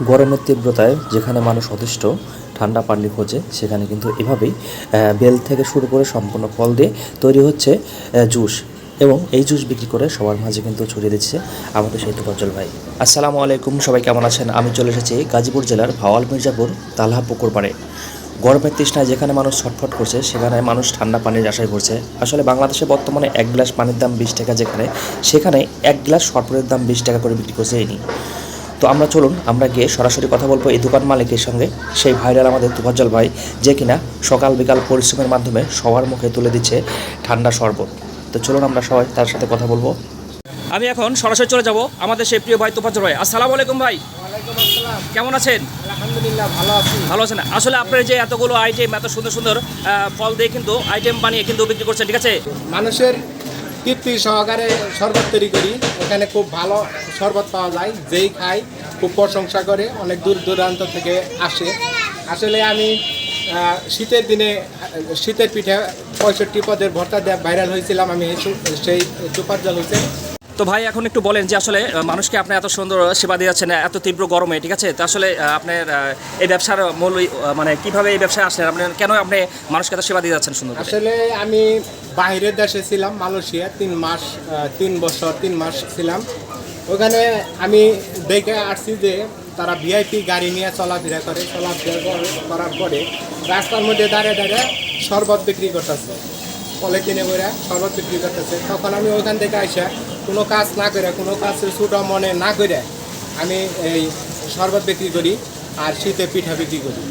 গরমের তীব্রতায় যেখানে মানুষ অতিষ্ঠ ঠান্ডা পানি খোঁজে সেখানে কিন্তু এভাবেই বেল থেকে শুরু করে সম্পূর্ণ ফল দিয়ে তৈরি হচ্ছে জুস এবং এই জুস বিক্রি করে সবার মাঝে কিন্তু ছড়িয়ে দিচ্ছে আমাদের সেই তোফাজ্জল ভাই। আসসালামু আলাইকুম, সবাই কেমন আছেন? আমি চলে এসেছি গাজীপুর জেলার ভাওয়াল মির্জাপুর তালহা পুকুর পাড়ে। গরমের তৃষ্ণায় যেখানে মানুষ ছটফট করছে সেখানে মানুষ ঠান্ডা পানির আশায় করছে। আসলে বাংলাদেশে বর্তমানে এক গ্লাস পানির দাম 20 টাকা, সেখানে এক গ্লাস শরবতের দাম 20 টাকা করে বিক্রি করছে এই। তো আমরা চলুন আমরা গিয়ে সরাসরি কথা বলবো এই দোকান মালিকের সঙ্গে, সেই ভাইরাল আমাদের তোফাজ্জল ভাই, যে কিনা সকাল বিকাল পরিশ্রমের মাধ্যমে সবার মুখে তুলে দিচ্ছে ঠান্ডা শরবত। তো চলুন আমরা সবাই তার সাথে কথা বলবো। আমি এখন সরাসরি চলে যাব আমাদের সেই প্রিয় ভাই তোফাজ্জল ভাই। আসসালামু আলাইকুম ভাই। ওয়ালাইকুম আসসালাম। কেমন আছেন? আলহামদুলিল্লাহ ভালো আছি। ভালো আছেন? আসলে আপনার যে এতগুলো আইটেম, এত সুন্দর সুন্দর ফল দিয়ে কিন্তু আইটেম বানিয়ে কিন্তু বিক্রি করছেন, ঠিক আছে? মানুষের তৃপ্তি সহকারে শরবত তৈরি করি। এখানে খুব ভালো শরবত পাওয়া যায়, যেই খাই খুব প্রশংসা করে, অনেক দূর দূরান্ত থেকে আসে। আসলে আমি শীতের দিনে শীতের পিঠে 65 পদের ভর্তা দিয়ে ভাইরাল হয়েছিলাম, আমি সেই তোফাজ্জল হোসেন। তো ভাই এখন একটু বলেন যে আসলে মানুষকে আপনি এত সুন্দর সেবা দিয়ে যাচ্ছেন এত তীব্র গরমে, ঠিক আছে? তো আসলে আপনার এই ব্যবসার মূল মানে কিভাবে এই ব্যবসায় আসলেন, আপনি কেন আপনি মানুষকে এত সেবা দিয়ে যাচ্ছেন সুন্দর করে? আসলে আমি বাইরের দেশে ছিলাম, মালয়েশিয়া 3 বছর 3 মাস ছিলাম। ওখানে আমি দেখে আসছি যে তারা ভিআইপি গাড়ি নিয়ে চলাফেরা করার পরে রাস্তার মধ্যে দাঁড়িয়ে দাঁড়িয়ে শরবত বিক্রি করতেছে, পলিথিনে করে শরবত বিক্রি করতেছে। তখন আমি ওইখান থেকে আসা কোনো কাজ না করে, কোনো কাজ ছোটো মনে না করে আমি এই শরবত বিক্রি করি আর শীতে পিঠা বিক্রি করি।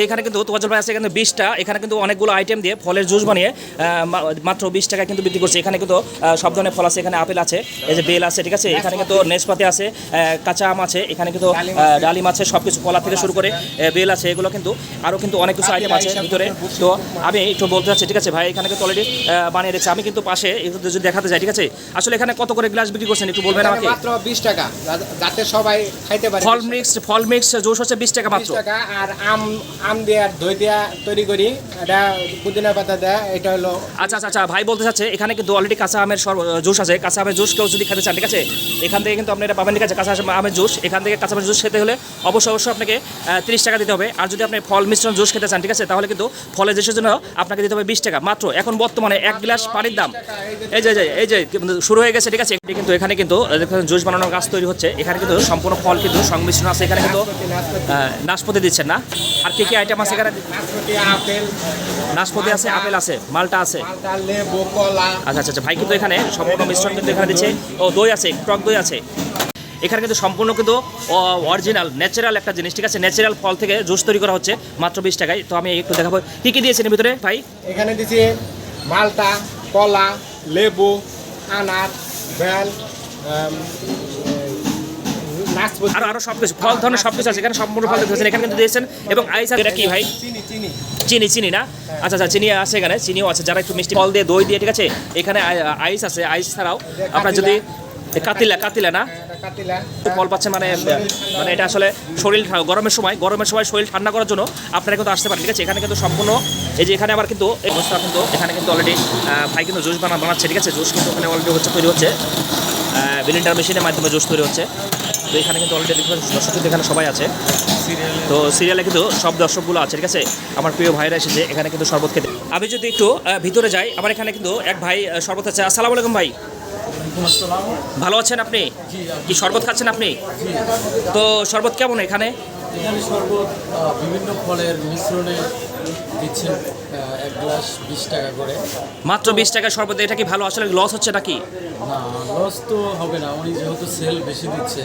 এখানে কিন্তু তোফাজ্জল ভাই আছে এখানে 20টা, এখানে কিন্তু অনেকগুলো আইটেম দিয়ে ফলের জুস বানিয়ে মাত্র 20 টাকা কিন্তু বিক্রি করছে। এখানে কিন্তু সব ধরনের ফল আছে, এখানে আপেল আছে, এই যে বেল আছে, ঠিক আছে? এখানে কিন্তু নেসপাতি আছে, কাঁচা আম আছে, এখানে কিন্তু ডালিম আছে, সব কিছু কলা থেকে শুরু করে বেল আছে, এগুলো কিন্তু আরও কিন্তু অনেক কিছু আইটেম আছে ভিতরে। তো আমি একটু বলতে চাচ্ছি, ঠিক আছে ভাই? এখানে কিন্তু অলরেডি বানিয়ে রেখেছে, আমি কিন্তু পাশে যদি দেখাতে যাই, ঠিক আছে? আসলে এখানে কত করে গ্লাস বিক্রি করছেন একটু বলবেন আমাকে? মাত্র 20 টাকা, যাতে সবাই খাইতে পারে। ফল মিক্স জুস হচ্ছে 20 টাকা মাত্র। 20 টাকা। আর আম দিয়ে আর দই দিয়ে তৈরি করি, এটা পুদিনা পাতা দেয়, এটা হলো। আচ্ছা আচ্ছা আচ্ছা, ভাই বলতে চাচ্ছে এখানে কিন্তু অলরেডি কাঁচা আমের জুস আছে। কাঁচা আমের জুস কেউ যদি খেতে চান, ঠিক আছে, এখান থেকে কিন্তু আপনি এটা পাবেন, ঠিক আছে? কাঁচা আমের জুস, এখান থেকে কাঁচা আমের জুস খেতে হলে অবশ্যই আপনাকে 30 টাকা দিতে হবে। আর যদি আপনি ফল মিশ্রণ জুস খেতে চান, ঠিক আছে, তাহলে কিন্তু ফলের জুসের জন্য আপনাকে দিতে হবে 20 টাকা মাত্র। এখন বর্তমানে এক গ্লাস পানির দাম এই যে শুরু হয়ে গেছে, ঠিক আছে? কিন্তু এখানে কিন্তু জুস বানানোর গাছ তৈরি হচ্ছে। এখানে কিন্তু সম্পূর্ণ ফল কিন্তু সংমিশ্রণ আছে। এখানে কিন্তু নাশপাতি দিচ্ছেন না? আর কি কি আইটেম আছে এখানে? নাশপাতি আছে, আপেল আছে, মালটা আছে, লেবু, কলা। আচ্ছা আচ্ছা ভাই, কিন্তু এখানে সম্পূর্ণ মিশ্রণ কিন্তু এখানে দিচ্ছে। ও দই আছে, টক দই আছে। এখানে কিন্তু সম্পূর্ণ কিন্তু অরিজিনাল ন্যাচারাল একটা জিনিস, ঠিক আছে? ন্যাচারাল ফল থেকে জুস তৈরি করা হচ্ছে মাত্র 20 টাকায়। তো আমি একটু দেখাবো কী কী দিয়েছেন ভিতরে ভাই। এখানে দিচ্ছি মালটা, কলা, লেবু, আনার, বেল, আরো সব কিছু ফল ধরনের সব কিছু আছে এখানে, সম্পূর্ণ ফল দিয়েছেন। এখানে কিন্তু দিয়েছেন এবং আইস আছে। এটা কি ভাই? চিনি না? আচ্ছা আচ্ছা, চিনি আছে, এখানে চিনিও আছে, যারা একটু মিষ্টি ফল দিয়ে দই দিয়ে, ঠিক আছে? এখানে আইস আছে। আইস ছাড়াও আপনার যদি কাতিলা না ফল পাচ্ছে, মানে এটা আসলে শরীর গরমের সময় শরীর ঠান্ডা করার জন্য আপনারা কিন্তু আসতে পারেন, ঠিক আছে? এখানে কিন্তু সম্পূর্ণ এই যে এখানে আবার কিন্তু এই অবস্থা কিন্তু এখানে কিন্তু অলরেডি ভাই কিন্তু জুস বানাচ্ছে, ঠিক আছে? জুস কিন্তু ওখানে অলরেডি তৈরি হচ্ছে, ব্লেন্ডার মেশিনের মাধ্যমে জুস তৈরি হচ্ছে। তো এখানে কিন্তু অলরেডি দর্শক কিন্তু এখানে সবাই আছে। তো সিরিয়ালে কিন্তু সব দর্শকগুলো আছে, ঠিক আছে? আমার প্রিয় ভাইরা এসেছে এখানে কিন্তু শরবত খেতে। আমি যদি একটু ভিতরে যাই, আমার এখানে কিন্তু এক ভাই শরবত আছে। আসসালামু আলাইকুম ভাই। ভালো আছেন আপনি? কি শরবত খাচ্ছেন আপনি? তো শরবত কেমন এখানে? এখানে শরবত বিভিন্ন ফলের মিশ্রণে দিচ্ছেন, এক গ্লাস 20 টাকা করে। মাত্র 20 টাকা শরবত। এটা কি ভালো? আসলে লস হচ্ছে নাকি? না, লস তো হবে না, উনি যেহেতু সেল বেশি দিচ্ছে।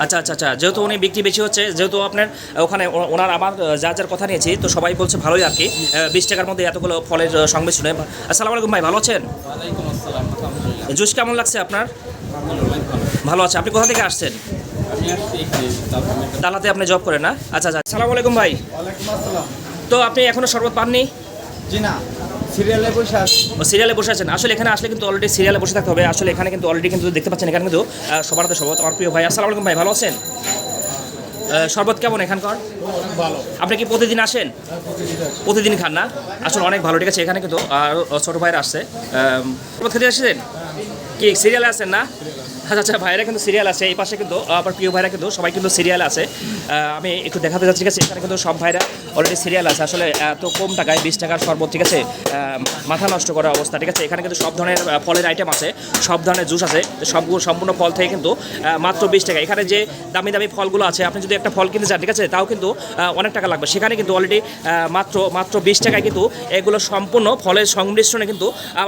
আচ্ছা আচ্ছা আচ্ছা, যেহেতু উনি বিক্রি বেশি হচ্ছে, যেহেতু আপনার ওখানে ওনার আমার যার কথা নিয়েছি, তো সবাই বলছে ভালোই আর কি, 20 টাকার মধ্যে এতগুলো ফলের সংমিশ্রণে। আসসালামু আলাইকুম ভাই, ভালো আছেন? ওয়ালাইকুম আসসালাম। আলহামদুলিল্লাহ। জুস কেমন লাগছে আপনার? ভালো আছে। আপনি কোথা থেকে আসছেন? আমি আসছি তালাতে আপনি জব করেন না? আচ্ছা আচ্ছা। আসসালামু আলাইকুম ভাই। ওয়ালাইকুম আসসালাম। তো আপনি এখনো শরবত পাননি? জি না, সিরিয়ালে বসে আছি। ও সিরিয়ালে বসে আছেন। আসলে এখানে আসলে কিন্তু অলরেডি সিরিয়ালে বসে থাকতে হবে। আসলে এখানে কিন্তু অলরেডি কিন্তু দেখতে পাচ্ছেন এখানে কিন্তু সবার হাতে শরবত। আমার প্রিয় ভাই, আসসালামু আলাইকুম ভাই, ভালো আছেন? শরবত কেমন এখানকার? ভালো। আপনি কি প্রতিদিন আসেন? প্রতিদিন খান না? আসলে অনেক ভালো, ঠিক আছে? এখানে কিন্তু ছোটো ভাইরা আসছে শরবত খেতে আসছেন। কি সিরিয়ালে আছেন না? আচ্ছা আচ্ছা, ভাইরা কিন্তু সিরিয়াল আছে এই পাশে, কিন্তু আবার প্রিয় ভাইরা কিন্তু সবাই কিন্তু সিরিয়াল আছে। আমি একটু দেখাতে যাচ্ছি, ঠিক আছে? এখানে কিন্তু সব ভাইরা অলরেডি সিরিয়াল আছে। আসলে এত কম টাকায় 20 টাকার শরবত, ঠিক আছে? মাথা নষ্ট করার অবস্থা, ঠিক আছে? এখানে কিন্তু সব ধরনের ফলের আইটেম আছে, সব ধরনের জুস আছে, সবগুলো সম্পূর্ণ ফল থেকে কিন্তু মাত্র 20 টাকা। এখানে যে দামি দামি ফলগুলো আছে, আপনি যদি একটা ফল কিনতে চান, ঠিক আছে, তাও কিন্তু অনেক টাকা লাগবে। সেখানে কিন্তু অলরেডি মাত্র 20 টাকায় কিন্তু এগুলো সম্পূর্ণ ফলের সংমিশ্রণে কিন্তু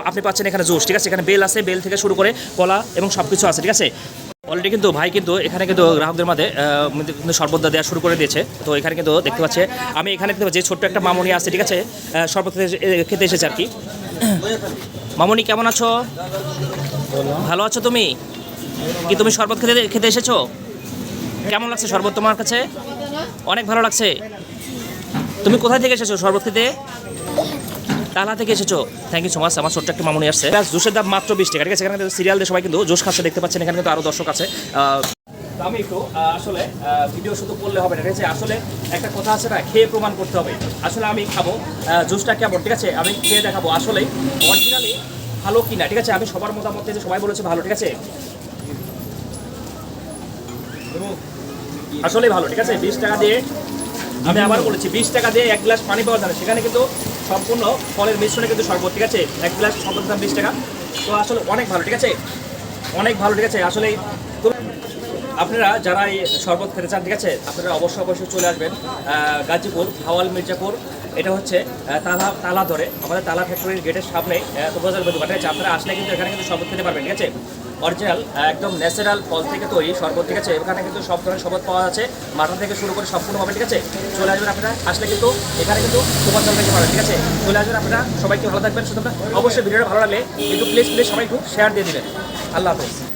আপনি পাচ্ছেন এখানে জুস, ঠিক আছে? এখানে বেল আছে, বেল থেকে শুরু করে কলা এবং সব কিছু আছে, ঠিক আছে? অলরেডি কিন্তু ভাই কিন্তু এখানে কিন্তু গ্রাহকদের মাঝে কিন্তু শরবত দেওয়া শুরু করে দিয়েছে। তো এখানে কিন্তু দেখতে পাচ্ছে, আমি এখানে দেখতে পাচ্ছি ছোট্ট একটা মামনি আছে, ঠিক আছে? শরবত খেতে এসেছে আর কি। মামনি কেমন আছো? ভালো আছো তুমি? কি তুমি শরবত খেতে এসেছো? কেমন লাগছে শরবত তোমার কাছে? অনেক ভালো লাগছে। তুমি কোথায় থেকে এসেছো শরবত খেতে? তালা থেকে এসেছো। Thank you so much. আমার ছোট্ট একটা মামনি আসছে। জুসের দাম মাত্র 20 টাকা, ঠিক আছে? এখানে কিন্তু সিরিয়াল দিয়ে সবাই কিন্তু জুস খাচ্ছে দেখতে পাচ্ছেন। এখানে কিন্তু আরও দর্শক আছে। আমি একটু আসলে ভিডিও শুধু করলে হবে না, ঠিক আছে? আসলে একটা কথা আছে না, খেয়ে প্রমাণ করতে হবে। আসলে আমি খাবো জুসটা কেমন, ঠিক আছে? আমি খেয়ে দেখাবো আসলে অরিজিনালি ভালো কিনা, ঠিক আছে? আমি সবার মতামত যে সবাই বলেছে ভালো, ঠিক আছে? আসলে ভালো, ঠিক আছে? 20 টাকা দিয়ে, আমি আবার বলেছি 20 টাকা দিয়ে 1 গ্লাস পানি পাওয়া যায়। সেখানে কিন্তু সম্পূর্ণ ফলের মিশ্রণে কিন্তু শরবত, ঠিক আছে? 1 গ্লাস শরবত দাম 20 টাকা। তো আসলে অনেক ভালো, ঠিক আছে? অনেক ভালো, ঠিক আছে? আসলে আপনারা যারা এই শরবত খেতে চান, ঠিক আছে, আপনারা অবশ্যই চলে আসবেন গাজীপুর ভাওয়াল মির্জাপুর। এটা হচ্ছে তালা ধরে আমাদের তালা ফ্যাক্টরির গেটের সামনে বাজার দোকান, ঠিক আছে? আপনারা আসলে কিন্তু এখানে কিন্তু শরবত খেতে পারবেন, ঠিক আছে? অরিজিনাল একদম ন্যাচারাল ফল থেকে তৈরি শরবত, ঠিক আছে? এখানে কিন্তু সব ধরনের শরবত পাওয়া যাচ্ছে, মাথা থেকে শুরু করে সম্পূর্ণভাবে, ঠিক আছে? চলে আসবেন আপনারা আসলে কিন্তু এখানে কিন্তু সুপার চাল খেতে পারেন, ঠিক আছে? চলে আসবেন আপনারা, সবাইকে ভালো থাকবেন, সুতরাং অবশ্যই ভিডিওটা ভালো লাগলে একটু প্লিজ সবাই একটু শেয়ার দিয়ে দিবেন। আল্লাহ হাফেজ।